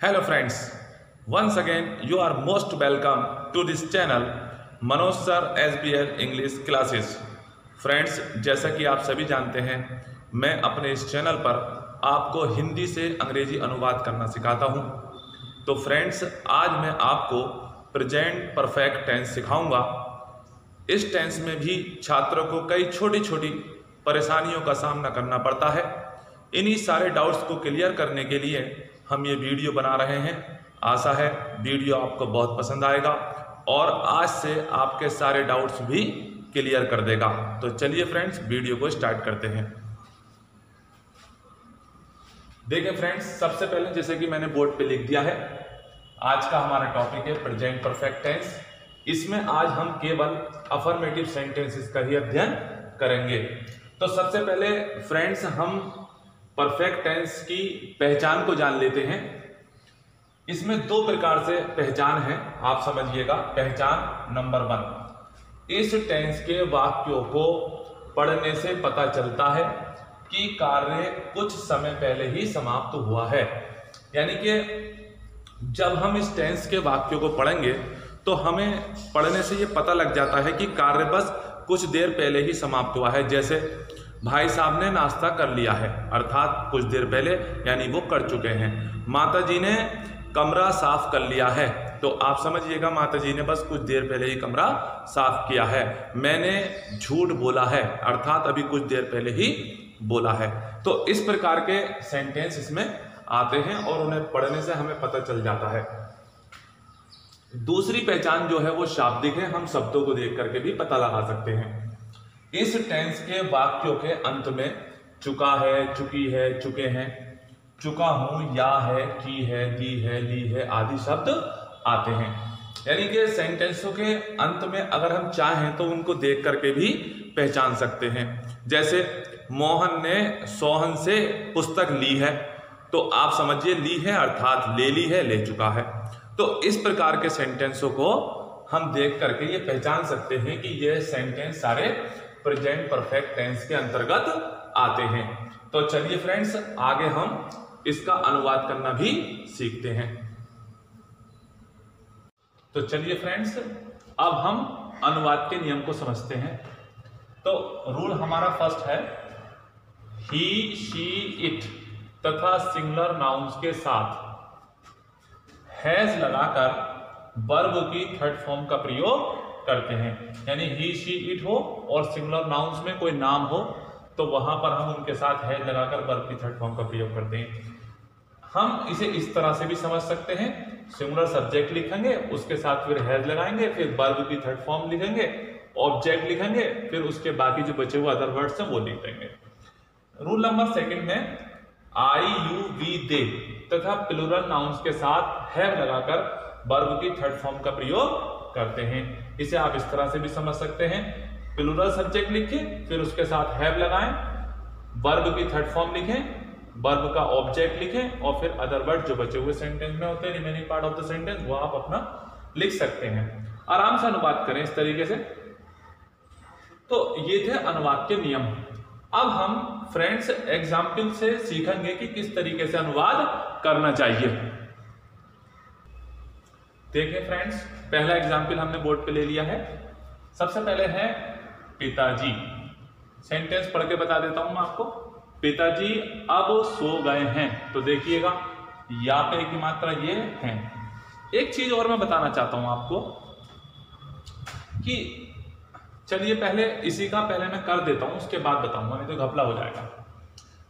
Hello friends, once again you are most welcome to this channel Manoj sir SBL English classes. Friends, जैसा कि आप सभी जानते हैं, मैं अपने इस चैनल पर आपको हिंदी से अंग्रेजी अनुवाद करना सिखाता हूं। तो फ्रेंड्स, आज मैं आपको प्रेजेंट परफेक्ट टेंस सिखाऊंगा। इस टेंस में भी छात्रों को कई छोटी छोटी परेशानियों का सामना करना पड़ता है। इन्हीं सारे डाउट्स को क्लियर करने के लिए हम ये वीडियो बना रहे हैं। आशा है वीडियो आपको बहुत पसंद आएगा और आज से आपके सारे डाउट्स भी क्लियर कर देगा। तो चलिए फ्रेंड्स, वीडियो को स्टार्ट करते हैं। देखिए फ्रेंड्स, सबसे पहले जैसे कि मैंने बोर्ड पे लिख दिया है, आज का हमारा टॉपिक है प्रेजेंट परफेक्ट टेंस। इसमें आज हम केवल अफर्मेटिव सेंटेंसेस का ही अध्ययन करेंगे। तो सबसे पहले फ्रेंड्स, हम परफेक्ट टेंस की पहचान को जान लेते हैं। इसमें दो प्रकार से पहचान है, आप समझिएगा। पहचान नंबर 1, इस टेंस के वाक्यों को पढ़ने से पता चलता है कि कार्य कुछ समय पहले ही समाप्त हुआ है। यानी कि जब हम इस टेंस के वाक्यों को पढ़ेंगे तो हमें पढ़ने से ये पता लग जाता है कि कार्य बस कुछ देर पहले ही समाप्त हुआ है। जैसे भाई साहब ने नाश्ता कर लिया है, अर्थात कुछ देर पहले, यानी वो कर चुके हैं। माता जी ने कमरा साफ कर लिया है, तो आप समझिएगा माता जी ने बस कुछ देर पहले ही कमरा साफ किया है। मैंने झूठ बोला है, अर्थात अभी कुछ देर पहले ही बोला है। तो इस प्रकार के सेंटेंस इसमें आते हैं और उन्हें पढ़ने से हमें पता चल जाता है। दूसरी पहचान जो है वो शाब्दिक है, हम शब्दों को देख करके भी पता लगा सकते हैं। इस टेंस के वाक्यों के अंत में चुका है, चुकी है, चुके हैं, चुका हूं, या है, की है, दी है, ली है आदि शब्द आते हैं। यानी कि सेंटेंसों के अंत में अगर हम चाहें तो उनको देख करके भी पहचान सकते हैं। जैसे मोहन ने सोहन से पुस्तक ली है, तो आप समझिए ली है अर्थात ले ली है, ले चुका है। तो इस प्रकार के सेंटेंसों को हम देख करके ये पहचान सकते हैं कि ये सेंटेंस सारे प्रेजेंट परफेक्ट टेंस के अंतर्गत आते हैं। तो चलिए फ्रेंड्स, आगे हम इसका अनुवाद करना भी सीखते हैं। तो चलिए फ्रेंड्स, अब हम अनुवाद के नियम को समझते हैं। तो रूल हमारा फर्स्ट है, ही, शी, इट तथा सिंगुलर नाउन्स के साथ हैज लगाकर वर्ब की थर्ड फॉर्म का प्रयोग करते हैं। यानी ही, शी, इट हो और सिंगुलर नाउन्स में कोई नाम हो तो वहां पर हम उनके साथ हैज लगाकर वर्ब की थर्ड फॉर्म का प्रयोग करते हैं। हम इसे इस तरह से भी समझ सकते हैं, सिंगुलर सब्जेक्ट लिखेंगे, उसके साथ फिर हैज लगाएंगे, फिर वर्ब की थर्ड फॉर्म लिखेंगे, ऑब्जेक्ट लिखेंगे, फिर उसके बाकी जो बचे हुए अदर वर्ड्स हैं वो लिख देंगे। रूल नंबर 2 में आई, यू, वी, दे तथा प्लूरल नाउन्स के साथ हैव लगाकर वर्ब की थर्ड फॉर्म का प्रयोग करते हैं। इसे आप इस तरह से भी समझ सकते हैं, प्लूरल सब्जेक्ट लिखें, फिर उसके साथ हैव लगाएं, वर्ब की थर्ड फॉर्म लिखें, वर्ब का ऑब्जेक्ट लिखें और फिर अदर वर्ड जो बचे हुए सेंटेंस में होते हैं, remaining part of the sentence, वो आप अपना लिख सकते हैं। आराम से अनुवाद करें इस तरीके से। तो ये थे अनुवाद के नियम। अब हम फ्रेंड्स एग्जाम्पल से सीखेंगे कि किस तरीके से अनुवाद करना चाहिए। देखिए फ्रेंड्स, पहला एग्जाम्पल हमने बोर्ड पे ले लिया है। सबसे पहले है पिताजी। सेंटेंस पढ़ के बता देता हूं मैं आपको। पिताजी अब सो गए हैं। तो देखिएगा, या पे की मात्रा ये है। एक चीज और मैं बताना चाहता हूं आपको कि चलिए पहले इसी का पहले मैं कर देता हूं, उसके बाद बताऊंगा, नहीं तो घपला हो जाएगा।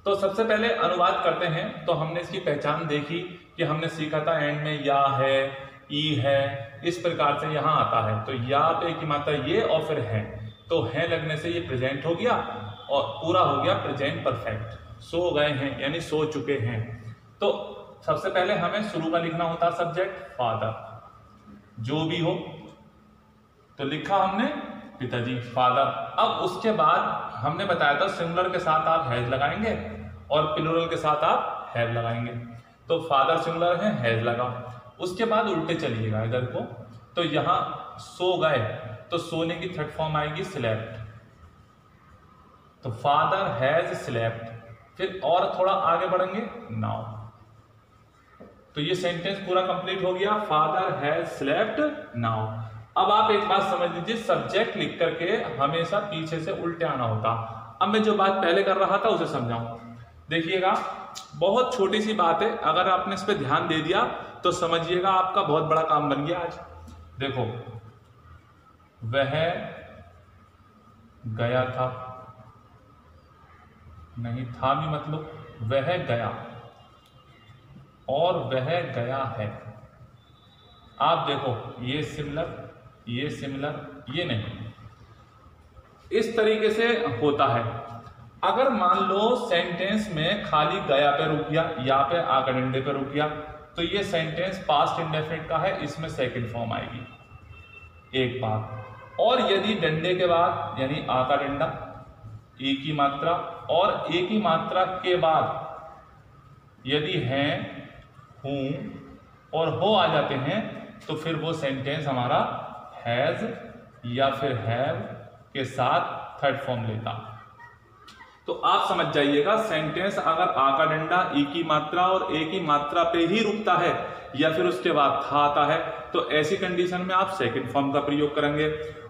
तो सबसे पहले अनुवाद करते हैं। तो हमने इसकी पहचान देखी कि हमने सीखा था एंड में या है, ई है, इस प्रकार से यहां आता है। तो या पे की मात्रा ये और फिर है, तो है लगने से ये प्रेजेंट हो गया और पूरा हो गया प्रेजेंट परफेक्ट। सो गए हैं यानी सो चुके हैं। तो सबसे पहले हमें शुरू में लिखना होता है सब्जेक्ट फादर, जो भी हो। तो लिखा हमने पिताजी, फादर। अब उसके बाद हमने बताया था सिंगुलर के साथ आप हैज लगाएंगे और प्लूरल के साथ आप हैव लगाएंगे। तो फादर सिंगुलर है, हैज लगा। उसके बाद उल्टे चलिएगा इधर को। तो यहां सो गए, तो सोने की थर्ड फॉर्म आएगी स्लेप्ट। तो फादर हैज स्लेप्ट। फिर और थोड़ा आगे बढ़ेंगे, नाउ। तो ये सेंटेंस पूरा कंप्लीट हो गया, फादर हैज स्लेप्ट नाउ। अब आप एक बात समझ लीजिए, सब्जेक्ट लिख करके हमेशा पीछे से उल्टे आना होता। अब मैं जो बात पहले कर रहा था उसे समझाऊं। देखिएगा, बहुत छोटी सी बात है, अगर आपने इस पर ध्यान दे दिया तो समझिएगा आपका बहुत बड़ा काम बन गया आज। देखो, वह गया था, नहीं था भी मतलब वह गया, और वह गया है। आप देखो, ये सिमिलर, ये सिमिलर, ये नहीं, इस तरीके से होता है। अगर मान लो सेंटेंस में खाली गया पे रुक गया या पे आका डंडे पे रुक गया, तो ये सेंटेंस पास्ट इंडेफिनिट का है, इसमें सेकंड फॉर्म आएगी। एक बात और, यदि डंडे के बाद यानी आका डंडा, एक ही मात्रा, और एक ही मात्रा के बाद यदि हैं, हूं और हो आ जाते हैं, तो फिर वो सेंटेंस हमारा हैज या फिर हैव के साथ थर्ड फॉर्म लेता। तो आप समझ जाइएगा, सेंटेंस अगर आका डंडा, एक ही मात्रा और एक ही मात्रा पे ही रुकता है या फिर उसके बाद था आता है, तो ऐसी कंडीशन में आप सेकंड फॉर्म का प्रयोग करेंगे।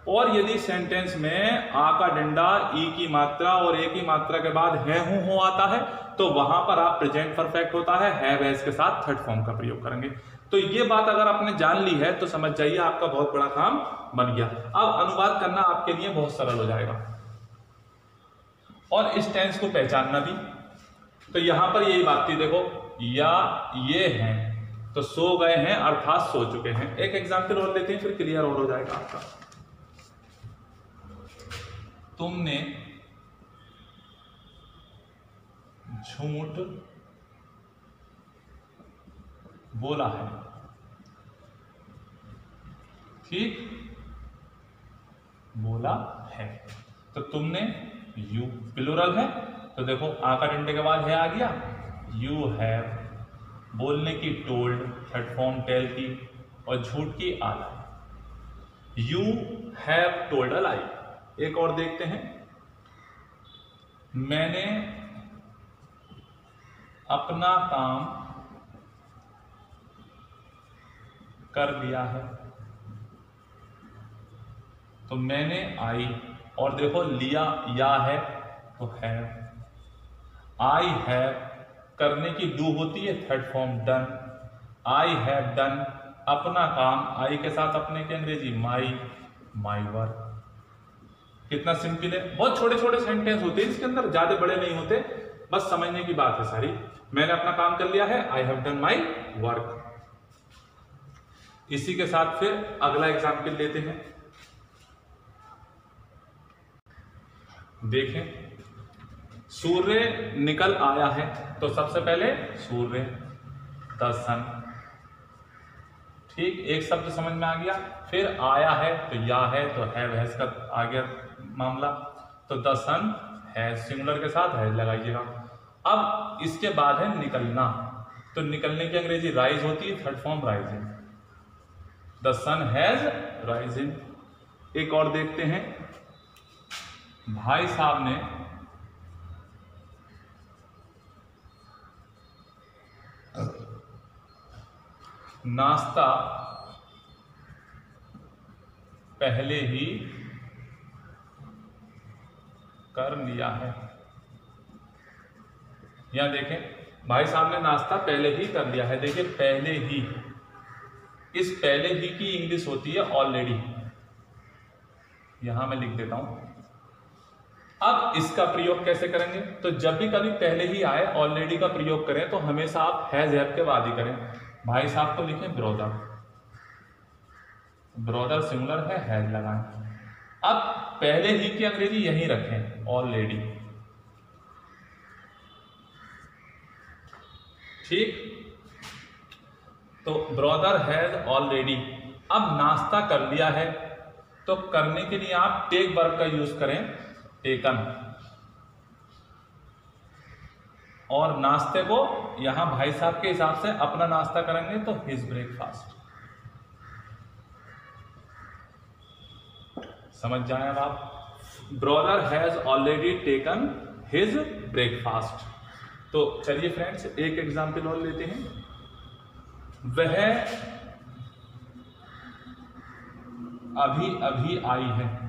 और यदि सेंटेंस में आका डंडा, एक ही मात्रा और एक ही मात्रा के बाद है, हूं, हो आता है, तो वहां पर आप प्रेजेंट परफेक्ट होता है, हैव हैज के साथ थर्ड फॉर्म का प्रयोग करेंगे। तो ये बात अगर आपने जान ली है तो समझ जाइए आपका बहुत बड़ा काम बन गया। अब अनुवाद करना आपके लिए बहुत सरल हो जाएगा, और इस टेंस को पहचानना भी। तो यहां पर यही बात थी, देखो, या ये हैं तो सो गए हैं अर्थात सो चुके हैं। एक एग्जाम्पल और लेते हैं, फिर क्लियर और हो जाएगा आपका। तुमने झूठ बोला है, ठीक, बोला है। तो तुमने, यू प्लुरल है, तो देखो आका डंडे के बाद है आ गया, यू हैव, बोलने की टोल्ड, थर्ड फॉर्म टेल की, और झूठ की आला, यू हैव टोल्ड अ लाई। एक और देखते हैं, मैंने अपना काम कर लिया है, तो मैंने आई, और देखो लिया या है तो हैव, आई हैव, करने की डू होती है, third form done, I have done, अपना काम, आई के साथ अपने की अंग्रेजी माई, माई वर्क। कितना सिंपल है, बहुत छोटे छोटे सेंटेंस होते हैं इसके अंदर, ज्यादा बड़े नहीं होते, बस समझने की बात है सारी। मैंने अपना काम कर लिया है, I have done my work. इसी के साथ फिर अगला एग्जाम्पल लेते हैं। देखें, सूर्य निकल आया है, तो सबसे पहले सूर्य, द सन, ठीक, एक शब्द समझ में आ गया। फिर आया है तो या है तो हैव हैज का आ गया मामला, तो द सन हैज, सिंगुलर के साथ हैज लगाइएगा। अब इसके बाद है निकलना, तो निकलने की अंग्रेजी राइज होती है, third form rising, the sun has rising. एक और देखते हैं, भाई साहब ने नाश्ता पहले ही कर लिया है। यहां देखें, भाई साहब ने नाश्ता पहले ही कर लिया है। देखिए, पहले ही, इस पहले ही की इंग्लिश होती है ऑलरेडी, यहां मैं लिख देता हूं। अब इसका प्रयोग कैसे करेंगे, तो जब भी कभी पहले ही आए, ऑलरेडी का प्रयोग करें, तो हमेशा आप हैज हैव के बाद ही करें। भाई साहब को लिखें ब्रदर, ब्रदर सिंगुलर है, हैज लगाएं। अब पहले ही की अंग्रेजी यहीं रखें, ऑलरेडी, ठीक। तो ब्रदर हैज ऑलरेडी। अब नाश्ता कर लिया है, तो करने के लिए आप टेक वर्ब का यूज करें, टेकन, और नाश्ते को यहां भाई साहब के हिसाब से अपना नाश्ता करेंगे तो हिज ब्रेकफास्ट। समझ जाए अब आप, brother has already taken his breakfast. तो चलिए फ्रेंड्स, एक एग्जाम्पल और लेते हैं। वह अभी अभी आई है।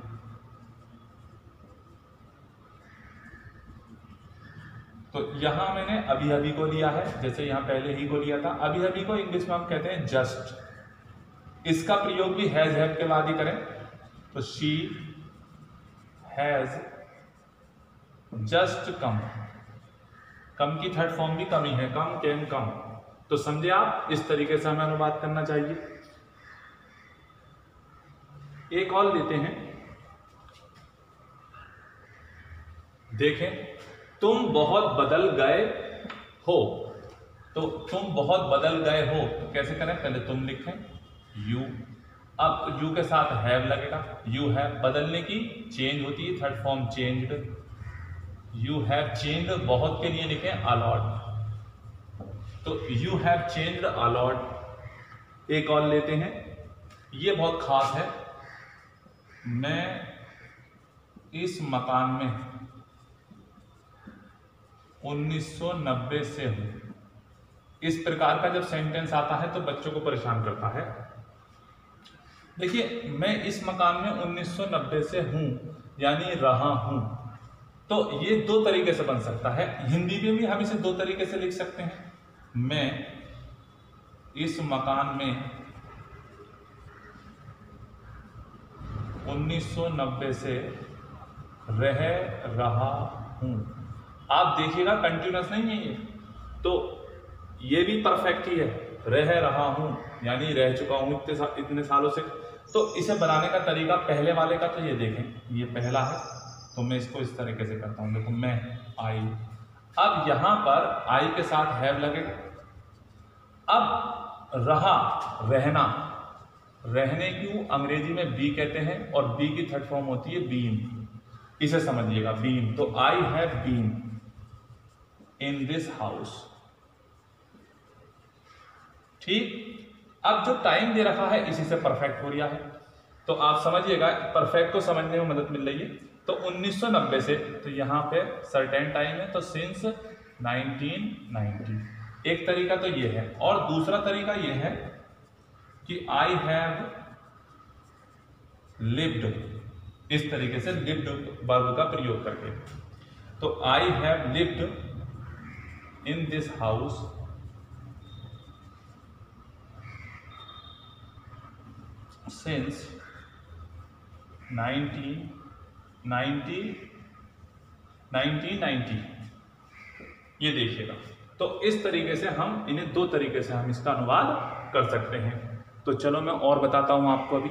तो यहां मैंने अभी अभी को लिया है, जैसे यहां पहले ही को लिया था। अभी अभी को इंग्लिश में हम कहते हैं जस्ट। इसका प्रयोग भी हैज हैव के बाद ही करें। तो शी हैज जस्ट कम। कम की थर्ड फॉर्म भी कम ही है, कम कैन कम। तो समझे आप, इस तरीके से हमें अनुवाद करना चाहिए। एक और लेते हैं, देखें। तुम बहुत बदल गए हो। तो तुम बहुत बदल गए हो तो कैसे करें, पहले तुम लिखें यू, अब यू के साथ हैव लगेगा। यू हैव बदलने की चेंज होती है, third form changed. You have changed, बहुत के लिए लिखें अलॉट। तो यू हैव चेंज्ड अलॉट। एक और लेते हैं, ये बहुत खास है। मैं इस मकान में 1990 से हूं। इस प्रकार का जब सेंटेंस आता है तो बच्चों को परेशान करता है। देखिए, मैं इस मकान में 1990 से हूं यानी रहा हूं। तो ये दो तरीके से बन सकता है। हिंदी में भी हम इसे दो तरीके से लिख सकते हैं। मैं इस मकान में 1990 से रह रहा हूं। आप देखिएगा कंटिन्यूअस नहीं है ये, तो ये भी परफेक्ट ही है। रह रहा हूं यानी रह चुका हूं इतने सालों से। तो इसे बनाने का तरीका पहले वाले का, तो ये देखें, ये पहला है। तो मैं इसको इस तरीके से करता हूं, देखो मैं आई। अब यहां पर आई के साथ हैव लगेगा। अब रहा, रहना, रहने को अंग्रेजी में बी कहते हैं और बी की थर्ड फॉर्म होती है बीन। इसे समझिएगा, बीन। तो I have been in this house. ठीक। अब जो टाइम दे रखा है इसी से परफेक्ट हो रहा है। तो आप समझिएगा, परफेक्ट को समझने में मदद मिल रही है। तो 1990 से, तो यहां पे सर्टेन टाइम है, तो सिंस 1990। एक तरीका तो ये है। और दूसरा तरीका ये है कि आई हैव लिव्ड। इस तरीके से लिव्ड वर्ब का प्रयोग करके। तो I have lived in this house since 1990। ये देखिएगा। तो इस तरीके से हम इन्हें दो तरीके से हम इसका अनुवाद कर सकते हैं। तो चलो मैं और बताता हूं आपको। अभी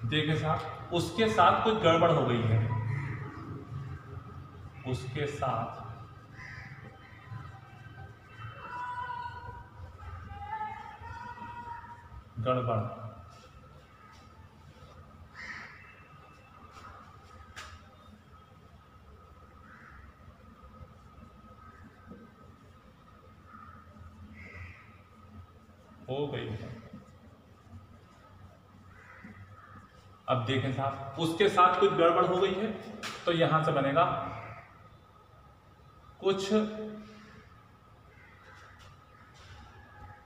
देखें साहब, उसके साथ कुछ गड़बड़ हो गई है। उसके साथ गड़बड़ हो गई है। अब देखें साहब, उसके साथ कुछ गड़बड़ हो गई है, तो यहां से बनेगा कुछ,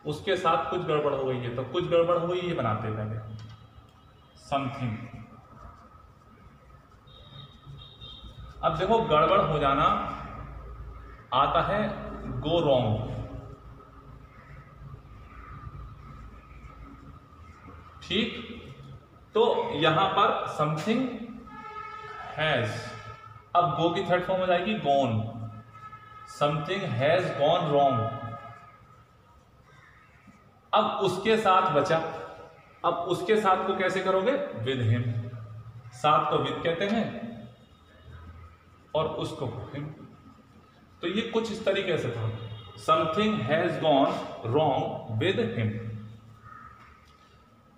उसके साथ कुछ गड़बड़ हो गई है। तो कुछ गड़बड़ हो गई, ये बनाते पहले समथिंग। अब देखो, गड़बड़ हो जाना आता है गो रॉन्ग। ठीक। तो यहां पर समथिंग हैज, अब गो की थर्ड फॉर्म हो जाएगी gone. Something has gone wrong. अब उसके साथ बचा। अब उसके साथ को कैसे करोगे, विद हिम। साथ को विद कहते हैं और उसको हिम। तो ये कुछ इस तरीके से था, something has gone wrong with him.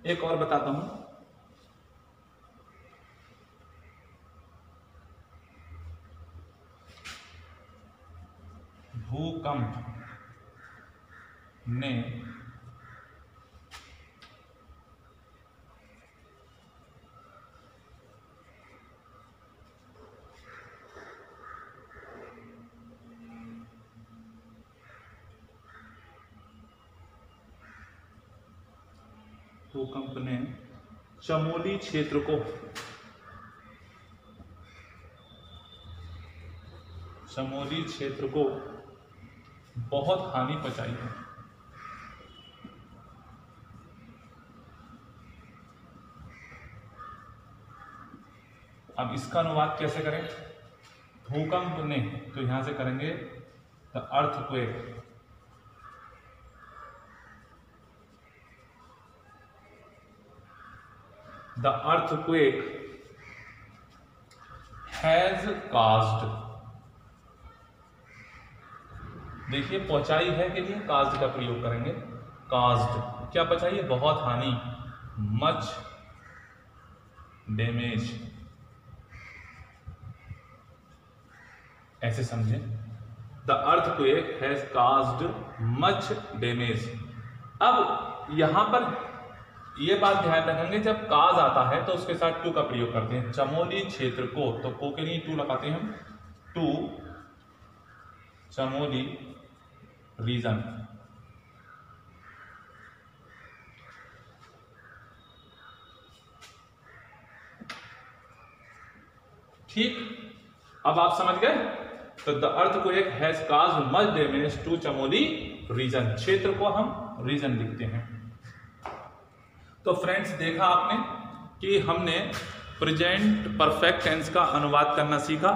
एक और बताता हूं, भूकंप ने भूकंप ने चमोली क्षेत्र को बहुत हानि पहुंचाई है। अब इसका अनुवाद कैसे करें? भूकंप ने, तो यहां से करेंगे the earthquake. The earthquake has caused, देखिए पहुंचाई है के लिए काज्ड का प्रयोग करेंगे। काज्ड क्या पहुंचाई है? बहुत हानि, मच डैमेज, ऐसे समझें। The earthquake has caused much damage. अब यहां पर ये बात ध्यान रखेंगे, जब काज आता है तो उसके साथ टू का प्रयोग करते हैं। चमोली क्षेत्र को, तो को के लिए टू लगाते हैं हम, टू चमोली रीजन। ठीक, अब आप समझ गए। तो the earthquake has caused much damage to Chamoli region, क्षेत्र को हम रीजन लिखते हैं। तो फ्रेंड्स, देखा आपने कि हमने प्रेजेंट परफेक्ट टेंस का अनुवाद करना सीखा।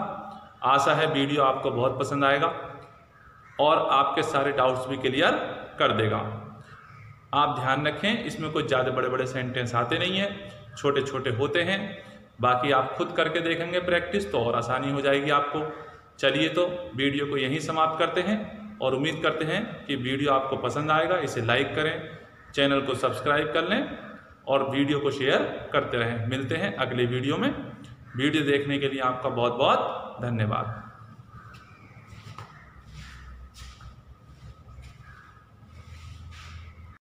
आशा है वीडियो आपको बहुत पसंद आएगा और आपके सारे डाउट्स भी क्लियर कर देगा। आप ध्यान रखें, इसमें कोई ज़्यादा बड़े बड़े सेंटेंस आते नहीं हैं, छोटे छोटे होते हैं। बाकी आप खुद करके देखेंगे प्रैक्टिस तो और आसानी हो जाएगी आपको। चलिए, तो वीडियो को यहीं समाप्त करते हैं और उम्मीद करते हैं कि वीडियो आपको पसंद आएगा। इसे लाइक करें, चैनल को सब्सक्राइब कर लें और वीडियो को शेयर करते रहें। मिलते हैं अगले वीडियो में। वीडियो देखने के लिए आपका बहुत बहुत धन्यवाद।